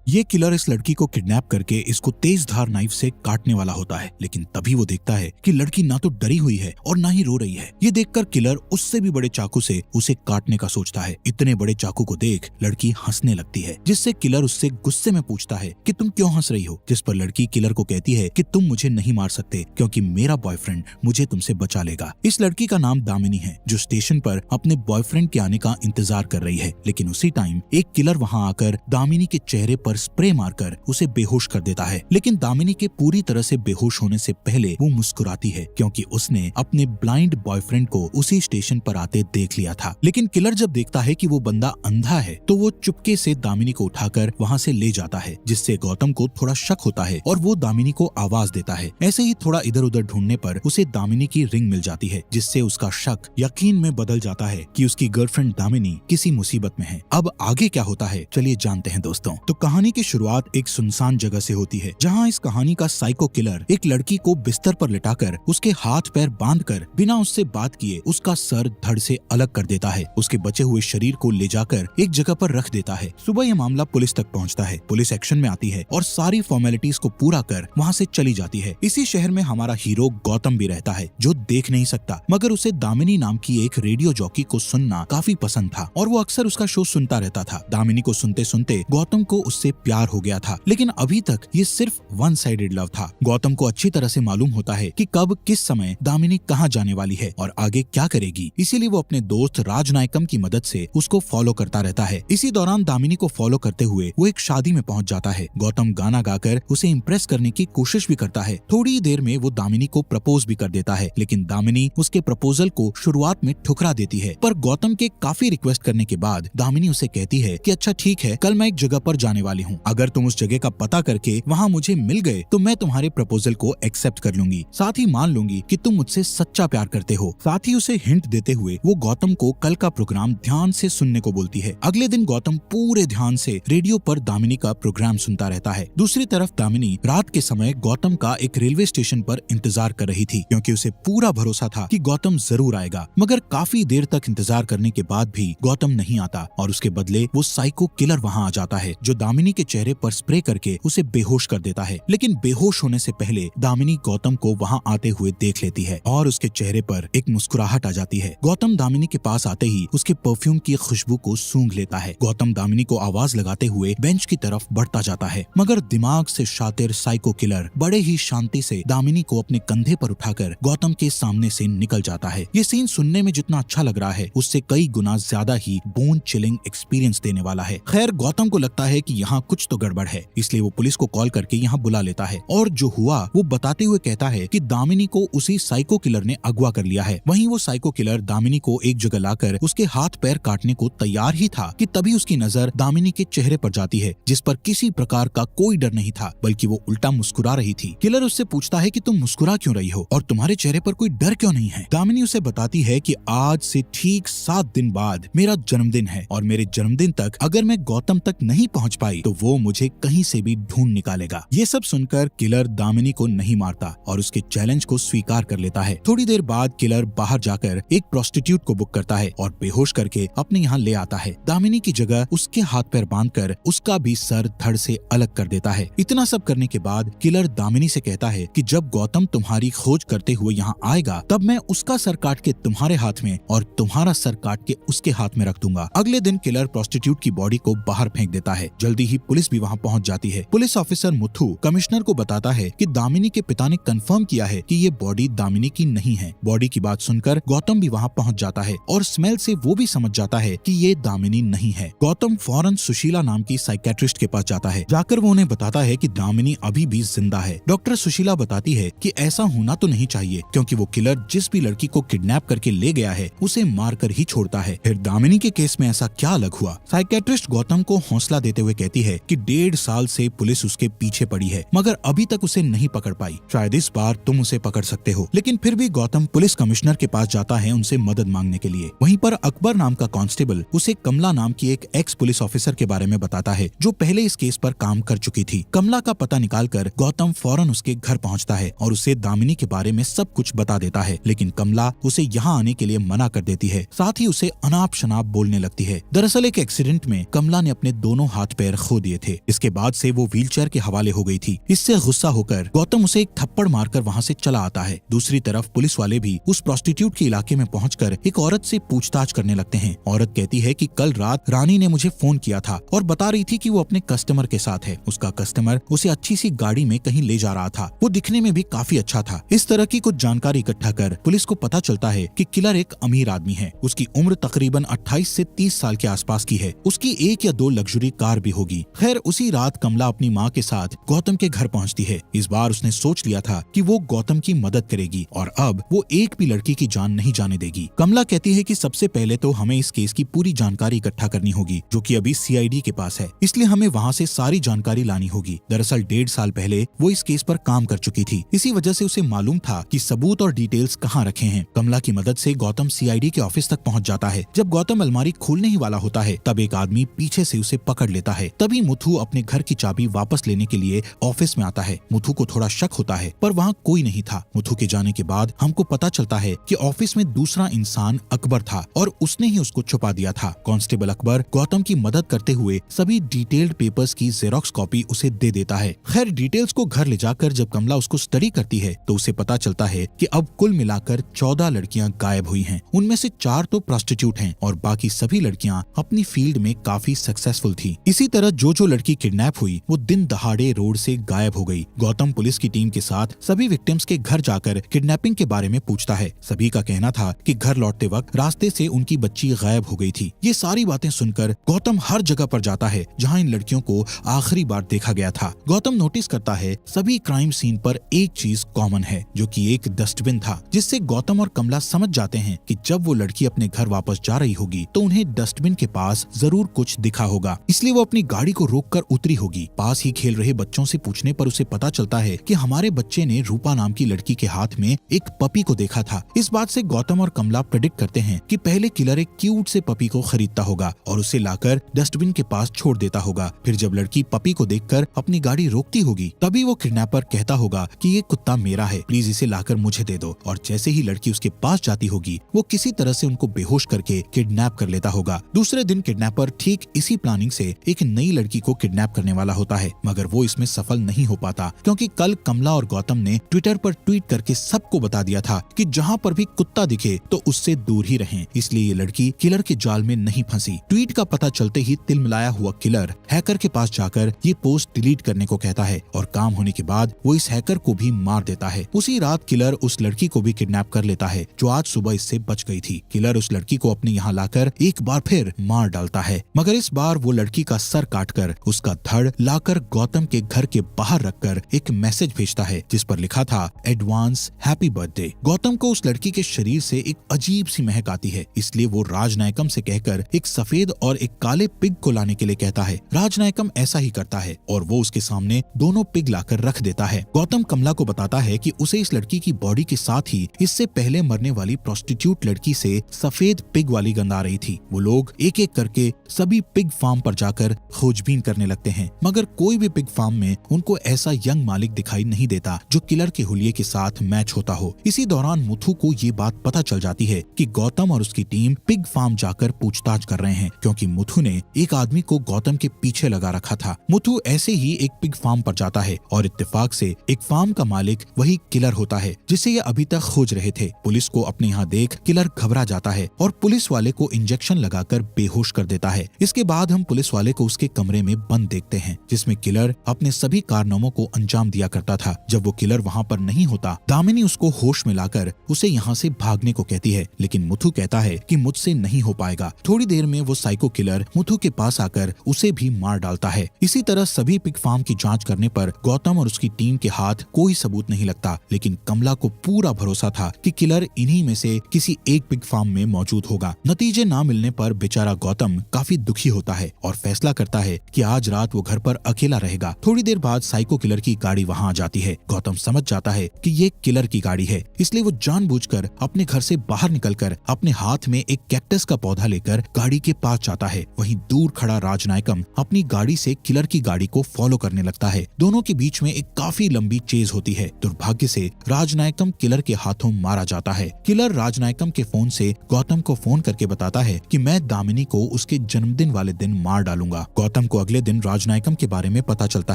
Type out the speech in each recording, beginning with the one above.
ये किलर इस लड़की को किडनैप करके इसको तेज धार नाइफ से काटने वाला होता है, लेकिन तभी वो देखता है कि लड़की ना तो डरी हुई है और ना ही रो रही है। ये देखकर किलर उससे भी बड़े चाकू से उसे काटने का सोचता है। इतने बड़े चाकू को देख लड़की हंसने लगती है, जिससे किलर उससे गुस्से में पूछता है कि तुम क्यों हंस रही हो, जिस पर लड़की किलर को कहती है कि तुम मुझे नहीं मार सकते क्योंकि मेरा बॉयफ्रेंड मुझे तुमसे बचा लेगा। इस लड़की का नाम दामिनी है, जो स्टेशन पर अपने बॉयफ्रेंड के आने का इंतजार कर रही है, लेकिन उसी टाइम एक किलर वहाँ आकर दामिनी के चेहरे पर स्प्रे मारकर उसे बेहोश कर देता है। लेकिन दामिनी के पूरी तरह से बेहोश होने से पहले वो मुस्कुराती है, क्योंकि उसने अपने ब्लाइंड बॉयफ्रेंड को उसी स्टेशन पर आते देख लिया था। लेकिन किलर जब देखता है कि वो बंदा अंधा है तो वो चुपके से दामिनी को उठाकर वहाँ से ले जाता है, जिससे गौतम को थोड़ा शक होता है और वो दामिनी को आवाज देता है। ऐसे ही थोड़ा इधर उधर ढूंढने पर उसे दामिनी की रिंग मिल जाती है, जिससे उसका शक यकीन में बदल जाता है कि उसकी गर्लफ्रेंड दामिनी किसी मुसीबत में है। अब आगे क्या होता है चलिए जानते हैं दोस्तों। तो कहानी की शुरुआत एक सुनसान जगह से होती है, जहाँ इस कहानी का साइको किलर एक लड़की को बिस्तर पर लिटाकर उसके हाथ पैर बांधकर बिना उससे बात किए उसका सर धड़ से अलग कर देता है। उसके बचे हुए शरीर को ले जाकर एक जगह पर रख देता है। सुबह यह मामला पुलिस तक पहुँचता है। पुलिस एक्शन में आती है और सारी फॉर्मेलिटीज को पूरा कर वहाँ से चली जाती है। इसी शहर में हमारा हीरो गौतम भी रहता है, जो देख नहीं सकता, मगर उसे दामिनी नाम की एक रेडियो जॉकी को सुनना काफी पसंद था और वो अक्सर उसका शो सुनता रहता था। दामिनी को सुनते सुनते गौतम को उससे प्यार हो गया था, लेकिन अभी तक ये सिर्फ वन साइडेड लव था। गौतम को अच्छी तरह से मालूम होता है कि कब किस समय दामिनी कहाँ जाने वाली है और आगे क्या करेगी, इसीलिए वो अपने दोस्त राजनायकम की मदद से उसको फॉलो करता रहता है। इसी दौरान दामिनी को फॉलो करते हुए वो एक शादी में पहुंच जाता है। गौतम गाना गाकर उसे इम्प्रेस करने की कोशिश भी करता है। थोड़ी देर में वो दामिनी को प्रपोज भी कर देता है, लेकिन दामिनी उसके प्रपोजल को शुरुआत में ठुकरा देती है। पर गौतम के काफी रिक्वेस्ट करने के बाद दामिनी उसे कहती है कि अच्छा ठीक है, कल मैं एक जगह पर जाने वाली हूँ, अगर तुम उस जगह का पता करके वहाँ मुझे मिल गए तो मैं तुम्हारे प्रपोजल को एक्सेप्ट कर लूंगी, साथ ही मान लूंगी कि तुम मुझसे सच्चा प्यार करते हो। साथ ही उसे हिंट देते हुए वो गौतम को कल का प्रोग्राम ध्यान से सुनने को बोलती है। अगले दिन गौतम पूरे ध्यान से रेडियो पर दामिनी का प्रोग्राम सुनता रहता है। दूसरी तरफ दामिनी रात के समय गौतम का एक रेलवे स्टेशन पर इंतजार कर रही थी, क्योंकि उसे पूरा भरोसा था कि गौतम जरूर आएगा। मगर काफी देर तक इंतजार करने के बाद भी गौतम नहीं आता और उसके बदले वो साइको किलर वहाँ आ जाता है, जो दामिनी के चेहरे पर स्प्रे करके उसे बेहोश कर देता है। लेकिन बेहोश होने से पहले दामिनी गौतम को वहाँ आते हुए देख लेती है और उसके चेहरे पर एक मुस्कुराहट आ जाती है। गौतम दामिनी के पास आते ही उसके परफ्यूम की खुशबू को सूंघ लेता है। गौतम दामिनी को आवाज लगाते हुए बेंच की तरफ बढ़ता जाता है, मगर दिमाग से शातिर साइको किलर बड़े ही शांति से दामिनी को अपने कंधे पर उठाकर गौतम के सामने से निकल जाता है। ये सीन सुनने में जितना अच्छा लग रहा है, उससे कई गुना ज्यादा ही बोन चिलिंग एक्सपीरियंस देने वाला है। खैर, गौतम को लगता है कि यहाँ कुछ तो गड़बड़ है, इसलिए वो पुलिस को कॉल करके यहाँ बुला लेता है और जो हुआ वो बताते हुए कहता है कि दामिनी को उसी साइको किलर ने अगवा कर लिया है। वहीं वो साइको किलर दामिनी को एक जगह लाकर उसके हाथ पैर काटने को तैयार ही था कि तभी उसकी नजर दामिनी के चेहरे पर जाती है, जिस पर किसी प्रकार का कोई डर नहीं था, बल्कि वो उल्टा मुस्कुरा रही थी। किलर उससे पूछता है कि तुम मुस्कुरा क्यों रही हो और तुम्हारे चेहरे पर कोई डर क्यों नहीं है। दामिनी उसे बताती है कि आज से ठीक 7 दिन बाद मेरा जन्मदिन है और मेरे जन्मदिन तक अगर मैं गौतम तक नहीं पहुंच पाई तो वो मुझे कहीं से भी ढूंढ निकालेगा। ये सब सुनकर किलर दामिनी को नहीं मारता और उसके चैलेंज को स्वीकार कर लेता है। थोड़ी देर बाद किलर बाहर जाकर एक प्रोस्टिट्यूट को बुक करता है और बेहोश करके अपने यहाँ ले आता है। दामिनी की जगह उसके हाथ पैर बांधकर उसका भी सर धड़ से अलग कर देता है। इतना सब करने के बाद किलर दामिनी से कहता है कि जब गौतम तुम्हारी खोज करते हुए यहाँ आएगा तब मैं उसका सर काट के तुम्हारे हाथ में और तुम्हारा सर काट के उसके हाथ में रख दूंगा। अगले दिन किलर प्रोस्टिट्यूट की बॉडी को बाहर फेंक देता है। जल्दी ही पुलिस भी वहाँ पहुँच जाती है। पुलिस ऑफिसर मुथु कमिश्नर को बताता है कि दामिनी के पिता ने कंफर्म किया है कि ये बॉडी दामिनी की नहीं है। बॉडी की बात सुनकर गौतम भी वहाँ पहुँच जाता है और स्मेल से वो भी समझ जाता है कि ये दामिनी नहीं है। गौतम फौरन सुशीला नाम की साइकेट्रिस्ट के पास जाता है। जाकर वो उन्हें बताता है कि दामिनी अभी भी जिंदा है। डॉक्टर सुशीला बताती है कि ऐसा होना तो नहीं चाहिए, क्योंकि वो किलर जिस भी लड़की को किडनैप करके ले गया है उसे मारकर ही छोड़ता है। फिर दामिनी के केस में ऐसा क्या अलग हुआ। साइकेट्रिस्ट गौतम को हौसला देते हुए कहती है कि 1.5 साल से पुलिस उसके पीछे पड़ी है, मगर अभी तक उसे नहीं पकड़ पाई। शायद इस बार तुम उसे पकड़ सकते हो। लेकिन फिर भी गौतम पुलिस कमिश्नर के पास जाता है उनसे मदद मांगने के लिए। वहीं पर अकबर नाम का कांस्टेबल उसे कमला नाम की एक एक्स पुलिस ऑफिसर के बारे में बताता है, जो पहले इस केस पर काम कर चुकी थी। कमला का पता निकालकर गौतम फौरन उसके घर पहुंचता है और उसे दामिनी के बारे में सब कुछ बता देता है। लेकिन कमला उसे यहाँ आने के लिए मना कर देती है, साथ ही उसे अनाप शनाप बोलने लगती है। दरअसल एक एक्सीडेंट में कमला ने अपने दोनों हाथ पैर खो खो दिए थे। इसके बाद से वो व्हीलचेयर के हवाले हो गई थी। इससे गुस्सा होकर गौतम उसे एक थप्पड़ मारकर वहाँ से चला आता है। दूसरी तरफ पुलिस वाले भी उस प्रोस्टिट्यूट के इलाके में पहुंचकर एक औरत से पूछताछ करने लगते हैं। औरत कहती है कि कल रात रानी ने मुझे फोन किया था और बता रही थी कि वो अपने कस्टमर के साथ है। उसका कस्टमर उसे अच्छी सी गाड़ी में कहीं ले जा रहा था। वो दिखने में भी काफी अच्छा था। इस तरह की कुछ जानकारी इकट्ठा कर पुलिस को पता चलता है कि किलर एक अमीर आदमी है। उसकी उम्र तकरीबन 28 से 30 साल के आसपास की है। उसकी 1 या 2 लग्जरी कार भी होगी। खैर उसी रात कमला अपनी माँ के साथ गौतम के घर पहुँचती है। इस बार उसने सोच लिया था कि वो गौतम की मदद करेगी और अब वो एक भी लड़की की जान नहीं जाने देगी। कमला कहती है कि सबसे पहले तो हमें इस केस की पूरी जानकारी इकट्ठा करनी होगी, जो कि अभी सीआईडी के पास है, इसलिए हमें वहाँ से सारी जानकारी लानी होगी। दरअसल 1.5 साल पहले वो इस केस पर काम कर चुकी थी। इसी वजह से उसे मालूम था कि सबूत और डिटेल्स कहाँ रखे हैं। कमला की मदद से गौतम सीआईडी के ऑफिस तक पहुँच जाता है। जब गौतम अलमारी खोलने ही वाला होता है तब एक आदमी पीछे से उसे पकड़ लेता है। तभी मुथु अपने घर की चाबी वापस लेने के लिए ऑफिस में आता है। मुथु को थोड़ा शक होता है पर वहाँ कोई नहीं था। मुथु के जाने के बाद हमको पता चलता है कि ऑफिस में दूसरा इंसान अकबर था और उसने ही उसको छुपा दिया था। कांस्टेबल अकबर गौतम की मदद करते हुए सभी डिटेल्ड पेपर्स की जेरोक्स कॉपी उसे दे देता है। खैर डिटेल्स को घर ले जाकर जब कमला उसको स्टडी करती है तो उसे पता चलता है कि अब कुल मिलाकर 14 लड़कियां गायब हुई हैं। उनमें से 4 तो प्रोस्टिट्यूट हैं और बाकी सभी लड़कियां अपनी फील्ड में काफी सक्सेसफुल थी। इसी तरह जो लड़की किडनैप हुई वो दिन दहाड़े रोड से गायब हो गई। गौतम पुलिस की टीम के साथ सभी विक्टिम्स के घर जाकर किडनैपिंग के बारे में पूछता है। सभी का कहना था कि घर लौटते वक्त रास्ते से उनकी बच्ची गायब हो गई थी। ये सारी बातें सुनकर गौतम हर जगह पर जाता है जहां इन लड़कियों को आखिरी बार देखा गया था। गौतम नोटिस करता है सभी क्राइम सीन पर एक चीज कॉमन है, जो कि एक डस्टबिन था, जिससे गौतम और कमला समझ जाते हैं कि जब वो लड़की अपने घर वापस जा रही होगी तो उन्हें डस्टबिन के पास जरूर कुछ दिखा होगा, इसलिए वो अपनी गाड़ी को रोककर उतरी होगी। पास ही खेल रहे बच्चों से पूछने पर उसे पता चलता है कि हमारे बच्चे ने रूपा नाम की लड़की के हाथ में एक पपी को देखा था। इस बात से गौतम और कमला प्रेडिक्ट करते हैं कि पहले किलर एक क्यूट से पपी को खरीदता होगा और उसे लाकर डस्टबिन के पास छोड़ देता होगा। फिर जब लड़की पपी को देखकर अपनी गाड़ी रोकती होगी तभी वो किडनैपर कहता होगा कि ये कुत्ता मेरा है, प्लीज इसे लाकर मुझे दे दो। और जैसे ही लड़की उसके पास जाती होगी वो किसी तरह से उनको बेहोश करके किडनैप कर लेता होगा। दूसरे दिन किडनैपर ठीक इसी प्लानिंग से एक नई लड़की को किडनैप करने वाला होता है, मगर वो इसमें सफल नहीं हो पाता क्योंकि कल कमला और गौतम ने ट्विटर पर ट्वीट करके सबको बता दिया था कि जहाँ पर भी कुत्ता दिखे तो उससे दूर ही रहें। इसलिए ये लड़की किलर के जाल में नहीं फंसी। ट्वीट का पता चलते ही तिलमिलाया हुआ किलर हैकर के पास जाकर ये पोस्ट डिलीट करने को कहता है और काम होने के बाद वो इस हैकर को भी मार देता है। उसी रात किलर उस लड़की को भी किडनैप कर लेता है जो आज सुबह इससे बच गई थी। किलर उस लड़की को अपने यहाँ लाकर एक बार फिर मार डालता है, मगर इस बार वो लड़की का सर काटकर उसका धड़ लाकर गौतम के घर के बाहर रखकर एक मैसेज भेजता है जिस पर लिखा था एडवांस हैप्पी बर्थडे। गौतम को उस लड़की के शरीर से एक अजीब सी महक आती है, इसलिए वो राजनायकम से कहकर एक सफेद और एक काले पिग को लाने के लिए कहता है। राजनायकम ऐसा ही करता है और वो उसके सामने दोनों पिग लाकर रख देता है। गौतम कमला को बताता है कि उसे इस लड़की की बॉडी के साथ ही इससे पहले मरने वाली प्रोस्टिट्यूट लड़की से सफेद पिग वाली गंध आ रही थी। वो लोग एक एक करके सभी पिग फार्म पर जाकर खोजबीन करने लगते हैं, मगर कोई भी पिग फार्म में उनको ऐसा यंग मालिक दिखाई नहीं देता जो किलर के हुलिये के साथ मैच होता हो। इसी दौरान मुथु को ये बात पता चल जाती है कि गौतम और उसकी टीम पिग फार्म जाकर पूछताछ कर रहे हैं, क्योंकि मुथु ने एक आदमी को गौतम के पीछे लगा रखा था। मुथु ऐसे ही एक पिग फार्म पर जाता है और इत्तेफाक से एक फार्म का मालिक वही किलर होता है जिसे ये अभी तक खोज रहे थे। पुलिस को अपने यहाँ देख किलर घबरा जाता है और पुलिस वाले को इंजेक्शन लगाकर बेहोश कर देता है। इसके बाद हम पुलिस वाले को उसके कमरे में बंद देखते हैं जिसमें किलर अपने सभी कारनामों को अंजाम दिया करता था। जब वो किलर वहाँ पर नहीं होता, दामिनी उसको होश में लाकर उसे यहाँ से भागने को कहती है, लेकिन मुथु कहता है कि मुझसे नहीं हो पाएगा। थोड़ी देर में वो साइको किलर मुथु के पास आकर उसे भी मार डालता है। इसी तरह सभी पिग फार्म की जांच करने पर गौतम और उसकी टीम के हाथ कोई सबूत नहीं लगता, लेकिन कमला को पूरा भरोसा था कि किलर इन्हीं में से किसी एक पिग फार्म में मौजूद होगा। नतीजे ना मिलने पर बेचारा गौतम काफी दुखी होता है और फैसला करता है कि आज रात वो घर पर अकेला रहेगा। थोड़ी देर बाद साइको किलर की गाड़ी वहाँ आ जाती है। गौतम समझ जाता है कि ये किलर की गाड़ी है, इसलिए वो जानबूझकर अपने घर से बाहर निकलकर अपने हाथ में एक कैक्टस का पौधा लेकर गाड़ी के पास जाता है। वहीं दूर खड़ा राजनायकम अपनी गाड़ी से किलर की गाड़ी को फॉलो करने लगता है। दोनों के बीच में एक काफी लंबी चेज होती है। दुर्भाग्य से राजनायकम किलर के हाथों मारा जाता है। किलर राजनायकम के फोन से गौतम को फोन करके बताता है कि मैं दामिनी को उसके जन्मदिन वाले दिन मार डालूंगा। गौतम गौतम को अगले दिन राजनायकम के बारे में पता चलता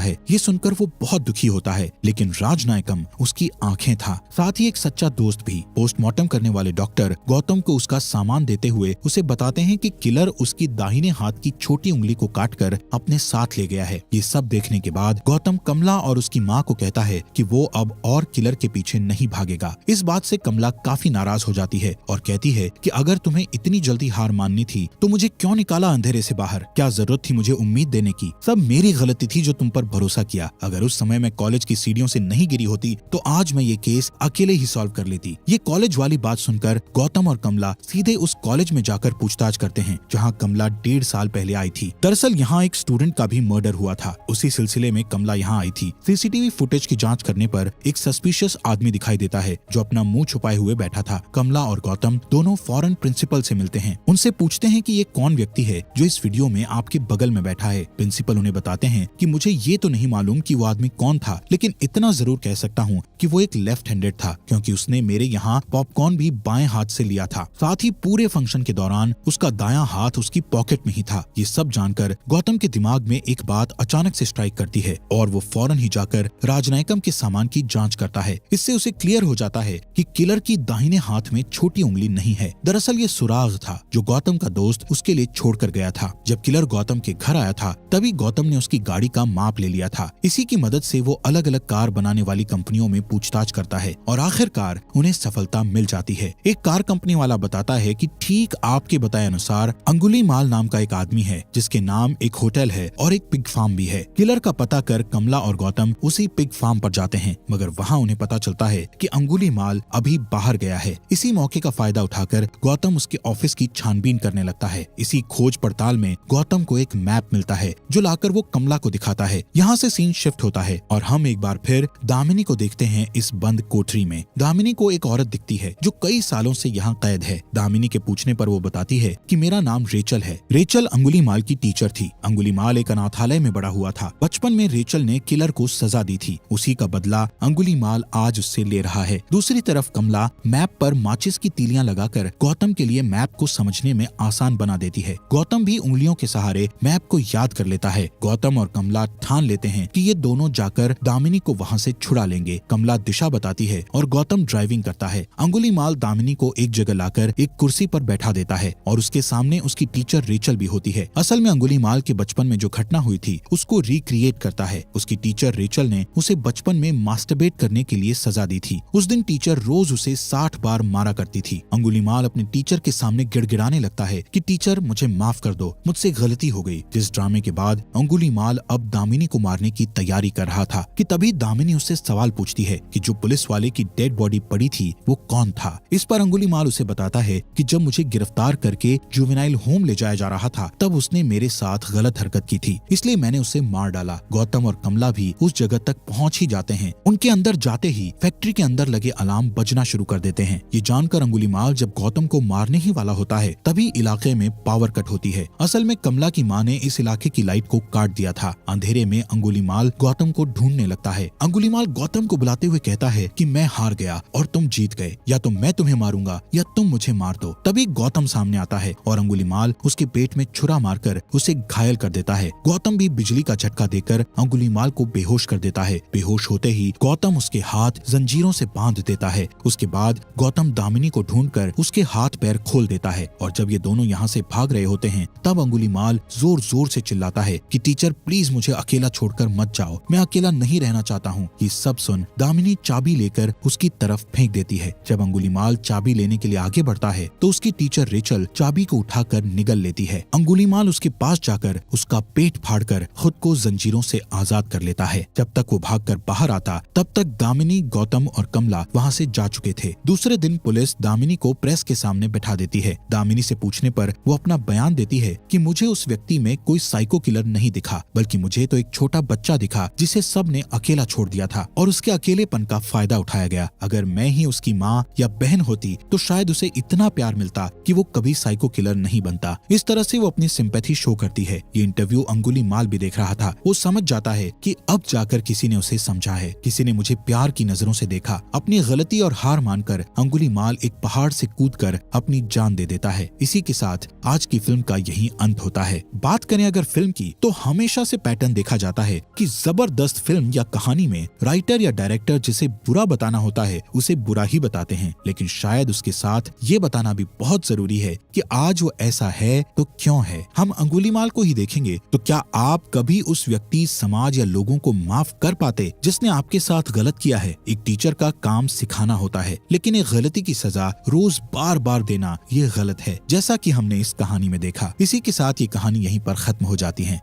है। ये सुनकर वो बहुत दुखी होता है, लेकिन राजनायकम उसकी आंखें था, साथ ही एक सच्चा दोस्त भी। पोस्टमार्टम करने वाले डॉक्टर गौतम को उसका सामान देते हुए उसे बताते हैं कि किलर उसकी दाहिने हाथ की छोटी उंगली को काटकर अपने साथ ले गया है। ये सब देखने के बाद गौतम कमला और उसकी माँ को कहता है कि वो अब और किलर के पीछे नहीं भागेगा। इस बात से कमला काफी नाराज हो जाती है और कहती है कि अगर तुम्हें इतनी जल्दी हार माननी थी तो मुझे क्यों निकाला अंधेरे से बाहर? क्या जरूरत थी मुझे उम्मीद देने की? सब मेरी गलती थी जो तुम पर भरोसा किया। अगर उस समय मैं कॉलेज की सीढ़ियों से नहीं गिरी होती तो आज मैं ये केस अकेले ही सॉल्व कर लेती। ये कॉलेज वाली बात सुनकर गौतम और कमला सीधे उस कॉलेज में जाकर पूछताछ करते हैं जहाँ कमला 1.5 साल पहले आई थी। दरअसल यहाँ एक स्टूडेंट का भी मर्डर हुआ था। उसी सिलसिले में कमला यहाँ आई थी। सीसीटीवी फुटेज की जांच करने पर एक सस्पिशियस आदमी दिखाई देता है जो अपना मुंह छुपाए हुए बैठा था। कमला और गौतम दोनों फौरन प्रिंसिपल से मिलते हैं। उनसे पूछते हैं कि ये कौन व्यक्ति है जो इस वीडियो में आपके बगल में बैठा है। प्रिंसिपल उन्हें बताते हैं कि मुझे ये तो नहीं मालूम कि वो आदमी कौन था, लेकिन इतना जरूर कह सकता हूँ कि वो एक लेफ्ट हैंडेड था, क्योंकि उसने मेरे यहाँ पॉपकॉर्न भी बाएं हाथ से लिया था। साथ ही पूरे फंक्शन के दौरान उसका दायां हाथ उसकी पॉकेट में ही था। ये सब जानकर गौतम के दिमाग में एक बात अचानक से स्ट्राइक करती है और वो फौरन ही जाकर राजनायकम के सामान की जांच करता है। इससे उसे क्लियर हो जाता है कि किलर की दाहिने हाथ में छोटी उंगली नहीं है। दरअसल ये सुराग था जो गौतम का दोस्त उसके लिए छोड़कर गया था। जब किलर गौतम के घर आया था तभी गौतम ने उसकी गाड़ी का माप ले लिया था। इसी की मदद से वो अलग अलग कार बनाने वाली कंपनियों में पूछताछ करता है और आखिरकार उन्हें सफलता मिल जाती है। एक कार कंपनी वाला बताता है कि ठीक आपके बताए अनुसार अंगुलीमाल नाम का एक आदमी है जिसके नाम एक होटल है और एक पिग फार्म भी है। किलर का पता कर कमला और गौतम उसी पिग फार्म पर जाते हैं, मगर वहाँ उन्हें पता चलता है कि अंगुलीमाल अभी बाहर गया है। इसी मौके का फायदा उठाकर गौतम उसके ऑफिस की छानबीन करने लगता है। इसी खोज पड़ताल में गौतम को एक मैप मिलता है जो लाकर वो कमला को दिखाता है। यहाँ से सीन शिफ्ट होता है और हम एक बार फिर दामिनी को देखते हैं इस बंद कोठरी में। दामिनी को एक औरत दिखती है जो कई सालों से यहाँ कैद है। दामिनी के पूछने पर वो बताती है कि मेरा नाम रेचल है। रेचल अंगुलीमाल की टीचर थी। अंगुलीमाल एक अनाथालय में बड़ा हुआ था। बचपन में रेचल ने किलर को सजा दी थी। उसी का बदला अंगुलीमाल आज उससे ले रहा है। दूसरी तरफ कमला मैप पर माचिस की तीलियां लगाकर गौतम के लिए मैप को समझने में आसान बना देती है। गौतम भी उंगलियों के सहारे मैप को याद कर लेता है। गौतम और कमला ठान लेते हैं कि ये दोनों जाकर दामिनी को वहाँ से छुड़ा लेंगे। कमला दिशा बताती है और गौतम ड्राइविंग करता है। अंगुलीमाल दामिनी को एक जगह लाकर एक कुर्सी पर बैठा देता है और उसके सामने उसकी टीचर रेचल भी होती है। असल में अंगुलीमाल के बचपन में जो घटना हुई थी उसको रिक्रिएट करता है। उसकी टीचर रेचल ने उसे बचपन में मास्टरबेट करने के लिए सजा दी थी। उस दिन टीचर रोज उसे 60 बार मारा करती थी। अंगुलीमाल अपने टीचर के सामने गिड़गिड़ाने लगता है कि टीचर मुझे माफ कर दो, मुझसे गलती हो गई। जिस ड्रामे के बाद अंगुलीमाल अब दामिनी को मारने की तैयारी कर रहा था कि तभी दामिनी उससे सवाल पूछती है कि जो पुलिस वाले की डेड बॉडी पड़ी थी वो कौन था। इस पर अंगुलीमाल उसे बताता है कि जब मुझे गिरफ्तार करके जुवेनाइल होम ले जाया जा रहा था तब उसने मेरे साथ गलत हरकत की थी, इसलिए मैंने उसे मार डाला। गौतम और कमला भी उस जगह तक पहुंच ही जाते हैं। उनके अंदर जाते ही फैक्ट्री के अंदर लगे अलार्म बजना शुरू कर देते हैं। ये जानकर अंगुलीमाल जब गौतम को मारने ही वाला होता है तभी इलाके में पावर कट होती है। असल में कमला की माँ ने इस इलाके की लाइट को काट दिया था। अंधेरे में अंगुलीमाल गौतम को ढूंढने लगता है। अंगुलीमाल गौतम को बुलाते हुए कहता है कि मैं हार गया और तुम जीत गए, या तो मैं तुम्हें मारूंगा या तुम मुझे मार दो। तभी गौतम सामने आता है और अंगुलीमाल उसके पेट में छुरा मारकर उसे घायल कर देता है। गौतम भी बिजली का झटका देकर अंगुलीमाल को बेहोश कर देता है। बेहोश होते ही गौतम उसके हाथ जंजीरों से बांध देता है। उसके बाद गौतम दामिनी को ढूंढकर उसके हाथ पैर खोल देता है और जब ये दोनों यहाँ से भाग रहे होते हैं तब अंगुलीमाल जोर जोर से चिल्लाता है कि टीचर प्लीज मुझे अकेला छोड़कर मत जाओ, मैं अकेला नहीं रहना चाहता हूँ। ये सब सुन दामिनी चाबी लेकर उसकी तरफ फेंक देती है। जब अंगुलीमाल चाबी लेने के लिए आगे बढ़ता है तो उसकी टीचर रेचल चाबी को उठाकर निगल लेती है। अंगुलीमाल उसके पास जाकर उसका पेट फाड़कर खुद को जंजीरों से आजाद कर लेता है। जब तक वो भागकर बाहर आता तब तक दामिनी, गौतम और कमला वहाँ से जा चुके थे। दूसरे दिन पुलिस दामिनी को प्रेस के सामने बैठा देती है। दामिनी से पूछने पर वो अपना बयान देती है कि मुझे उस व्यक्ति में कोई साइको किलर नहीं दिखा, बल्कि मुझे तो एक छोटा बच्चा दिखा जिसे सब ने अकेला छोड़ दिया था और उसके अकेलेपन का फायदा उठाया गया। अगर मैं ही उसकी माँ या बहन होती तो शायद उसे इतना प्यार मिलता कि वो कभी साइको किलर नहीं बनता। इस तरह से वो अपनी सिंपैथी शो करती है। ये इंटरव्यू अंगुलीमाल भी देख रहा था। वो समझ जाता है कि अब जाकर किसी ने उसे समझा है, किसी ने मुझे प्यार की नजरों से देखा। अपनी गलती और हार मानकर अंगुलीमाल एक पहाड़ से कूदकर अपनी जान दे देता है। इसी के साथ आज की फिल्म का यही अंत होता है। बात करें अगर अगर फिल्म की तो हमेशा से पैटर्न देखा जाता है कि जबरदस्त फिल्म या कहानी में राइटर या डायरेक्टर जिसे बुरा बताना होता है उसे बुरा ही बताते हैं, लेकिन शायद उसके साथ ये बताना भी बहुत जरूरी है कि आज वो ऐसा है तो क्यों है। हम अंगुलीमाल को ही देखेंगे तो क्या आप कभी उस व्यक्ति, समाज या लोगों को माफ कर पाते जिसने आपके साथ गलत किया है? एक टीचर का काम सिखाना होता है, लेकिन एक गलती की सजा रोज बार बार देना ये गलत है, जैसा कि हमने इस कहानी में देखा। इसी के साथ ये कहानी यहीं पर खत्म हो जाती है।